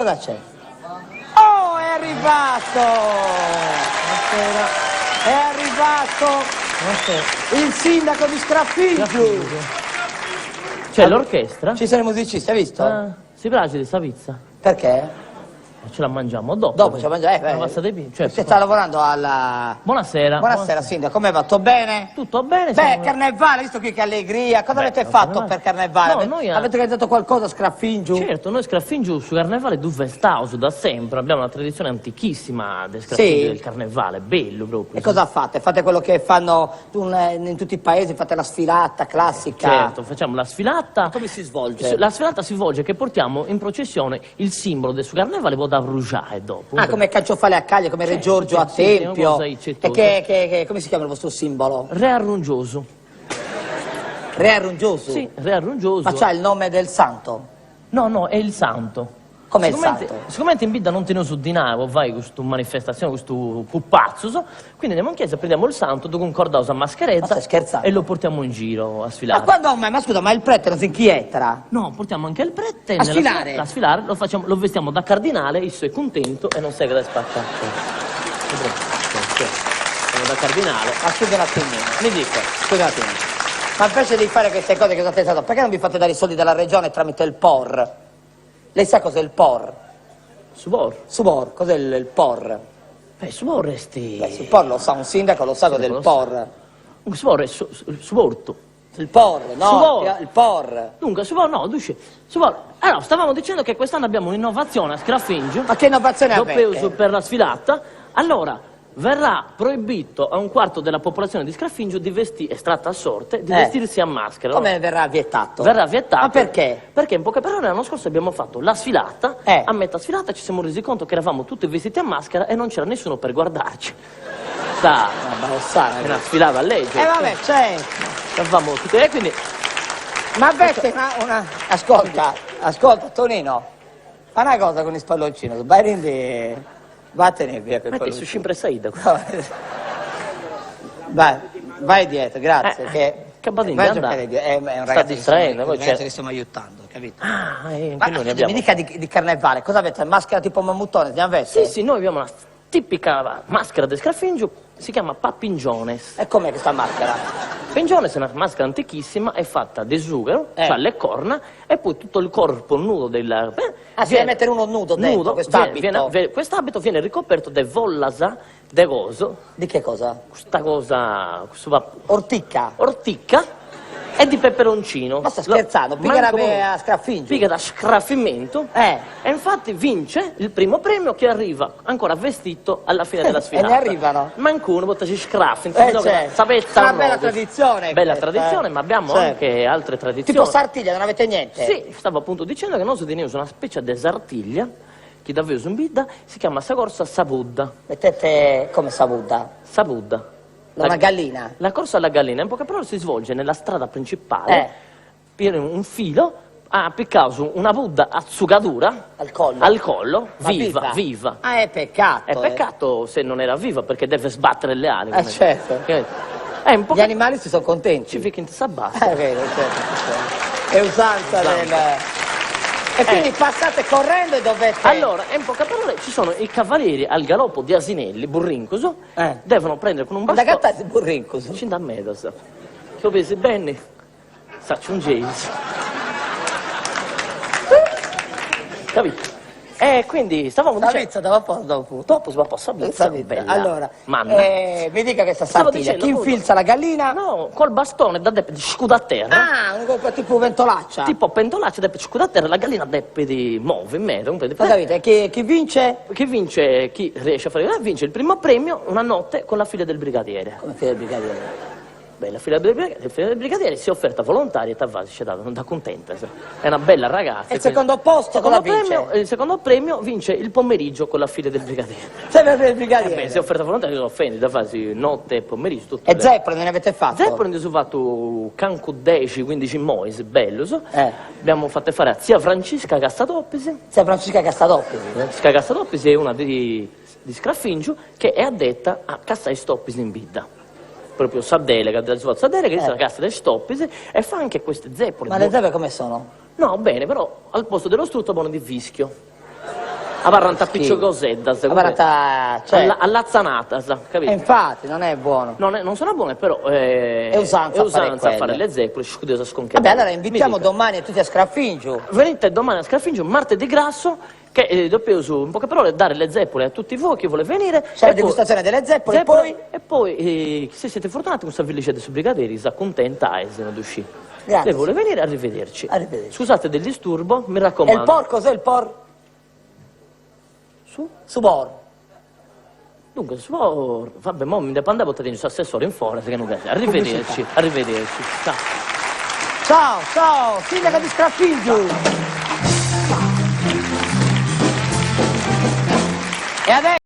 Cosa c'è? Oh, è arrivato! Buonasera. È arrivato Buonasera. il sindaco di Scaffinggiu! C'è l'orchestra? Ci sono i musicisti, hai visto? Ah, si piace di sta pizza? Perché? Ce la mangiamo dopo. Dopo ci mangiamo. La pasta di pizza. Si sta lavorando alla... Buonasera. Buonasera sindaco, come va? Tutto bene? Tutto bene? Beh, siamo- carnevale, visto qui che allegria, cosa Beh, avete no, fatto carnevale. per carnevale? No, noi Avete organizzato qualcosa a Scaffinggiu? Certo, noi Scaffinggiu su Carnevale dove stauso da sempre, abbiamo una tradizione antichissima del Scaffinggiu Sì? del Carnevale, bello proprio. E cosa fate? Fate quello che fanno in tutti i paesi, fate la sfilata classica? Certo, facciamo la sfilata. Come si svolge? La sfilata si svolge che portiamo in processione il simbolo del suo Carnevale, poi da bruciare dopo. Ah, come Canciofale a Caglia, come Re Certo, Giorgio a sì, sì, è una Tempio. cosa E eccettosa. come si chiama il vostro simbolo? Re Arrungioso. Re Arrungioso? Sì, Re Arrungioso. Ma c'ha il nome del santo? No, è il santo. Come il santo? Siccome in vita non teniamo su dinaro, vai questa manifestazione, questo pupazzo, quindi andiamo in chiesa, prendiamo il santo, tu concordato a Ma mascherezza stai scherzando? e lo portiamo in giro a Ma sfilare. quando mai? Ma scusa, ma il prete non si inchietera? No, portiamo anche il prete A sfilare? A sfilare, lo vestiamo da cardinale, esso è contento e non sa che da spaccare. Siamo da cardinale. Ma scusa un attimino, Mi dica. scusa un attimino. Ma invece di fare queste cose che state pensando, perché non vi fate dare i soldi dalla regione tramite il POR? Lei sa cos'è il POR? Subor, cos'è il POR? Subor resti... Beh, il POR lo sa, un sindaco lo sa cos'è il POR. Subor è suborto. Il POR, no, Subor. il POR. Dunque, Subor no, dice... Subor... Allora, stavamo dicendo che quest'anno abbiamo un'innovazione a Scaffinggiu. Ma che innovazione Doppio avete? uso per la sfilata. Allora, verrà proibito a un quarto della popolazione di Scaffinggiu di vestirsi, estratta a sorte, di vestirsi a maschera. Come verrà vietato? Verrà vietato. Ma perché? Perché in poche parole l'anno scorso abbiamo fatto la sfilata, a metà sfilata ci siamo resi conto che eravamo tutti vestiti a maschera e non c'era nessuno per guardarci. Sta Ballossana. una sfilata a legge. Vabbè, certo. Eravamo tutti, e quindi... Ma avete una... Ascolta, Tonino. Fa una cosa con i spalloncini, vai vattene via quel Metti su sempre Saida. Vai dietro, grazie. Che badin vai a di giocare andare. dietro. È un Sta ragazzo che distraendo, stiamo- poi un ragazzo c'è... che stiamo aiutando, capito? Ah, Ma anche noi ne scusi, abbiamo. mi dica di carnevale, cosa avete? Maschera tipo mammutone, ne avete? Sì, noi abbiamo una tipica maschera del Scaffinggiu, si chiama Papingiones. E com'è questa maschera? Papingiones è una maschera antichissima, è fatta di sughero, ha le corna e poi tutto il corpo nudo del... Si deve mettere uno nudo dentro quest'abito? Quest'abito viene ricoperto da vollasa de coso, Di che cosa? questa cosa... Orticca? Orticca e di peperoncino. Ma sta scherzando? Pica a Scaffinggiu? Piga da scraffimento. E infatti vince il primo premio che arriva ancora vestito alla fine della sfilata. E ne arrivano? Mancuno, botta si scraffi. Certo. Una bella tradizione Bella questa, tradizione, ma abbiamo certo. anche altre tradizioni. Tipo Sartiglia, non avete niente? Sì, stavo appunto dicendo che noi teniamo una specie di sartiglia che davvero in vita si chiama Sagorsa Sabudda. Mettete come Savuda? Sabudda. Una gallina? La corsa alla gallina in poche parole si svolge nella strada principale, viene un filo, ha appiccato una Buddha a zugatura al collo, ma viva. Ah, è peccato. È peccato se non era viva perché deve sbattere le ali. Certo. Gli animali si sono contenti. Ci fica in sabbato. Vero, certo. È usanza del... E quindi passate correndo e dovete... Allora, in poche parole, ci sono i cavalieri al galoppo di Asinelli, Burrincoso, devono prendere con un bastone... Da gattare Burrincoso? Ci da me, da sa. Che ho visto bene, faccio un James. Capito? E quindi stavamo dicendo... Dopo si va a Sabizza, bella. Allora, Manna. mi dica questa Stavo sartiglia, dicendo, chi appunto, infilza la gallina? No, col bastone da deppe di scudo a terra. Ah, tipo ventolaccia? Tipo pentolaccia, deppe scudo a terra, la gallina deppe di muove in mezzo. Ma capite, chi vince? Chi vince, chi riesce a fare vince il primo premio, una notte con la figlia del brigadiere. Come figlia del brigadiere? Beh, la figlia del brigadiere si è offerta volontaria e si è data, non da contenta. È una bella ragazza. E il secondo posto cosa vince? Il secondo premio vince il pomeriggio con la figlia del brigadiere. Sempre per il brigadiere? Si è offerta volontaria, non offende, da farsi notte e pomeriggio. Tutto e Zeppole ne avete fatto? Zeppole ne sono fatto canco 10, 15 mois, bello. Abbiamo fatto fare a zia Francesca Castatoppisi. Zia Francesca Castatoppisi? Francesca Castatoppisi è una di Scaffinggiu che è addetta a cassa e stoppisi in vita. Proprio sa delega della sua delega, che è la cassa delle stoppisi e fa anche queste zeppole. Ma le zeppole come sono? No, bene, però al posto dello strutto buono di fischio. A parranta picciocosedda, cioè, all'azzanata, capito? infatti, non è buono. Non sono buone, però È usanza a fare quelle. le zeppole, scusa sconche. Vabbè, allora invitiamo domani tutti a Scraffingiu. Venite domani a Scraffingiu, martedì grasso, che doppio su, in poche parole, dare le zeppole a tutti voi, chi vuole venire. C'è la degustazione delle zeppole, e poi, se siete fortunati, questa village dei Brigaderi si accontenta e se ne uscì. Grazie. Se vuole venire, arrivederci. Arrivederci. Scusate del disturbo, mi E raccomando. il por, cos'è il por? Subor. Dunque, vabbè, mo mi devo andare a portare il suo assessore in fuori, che non piace. Arrivederci, arrivederci. Ciao. Ciao, ciao, sindaco di Scraffingiu. E adesso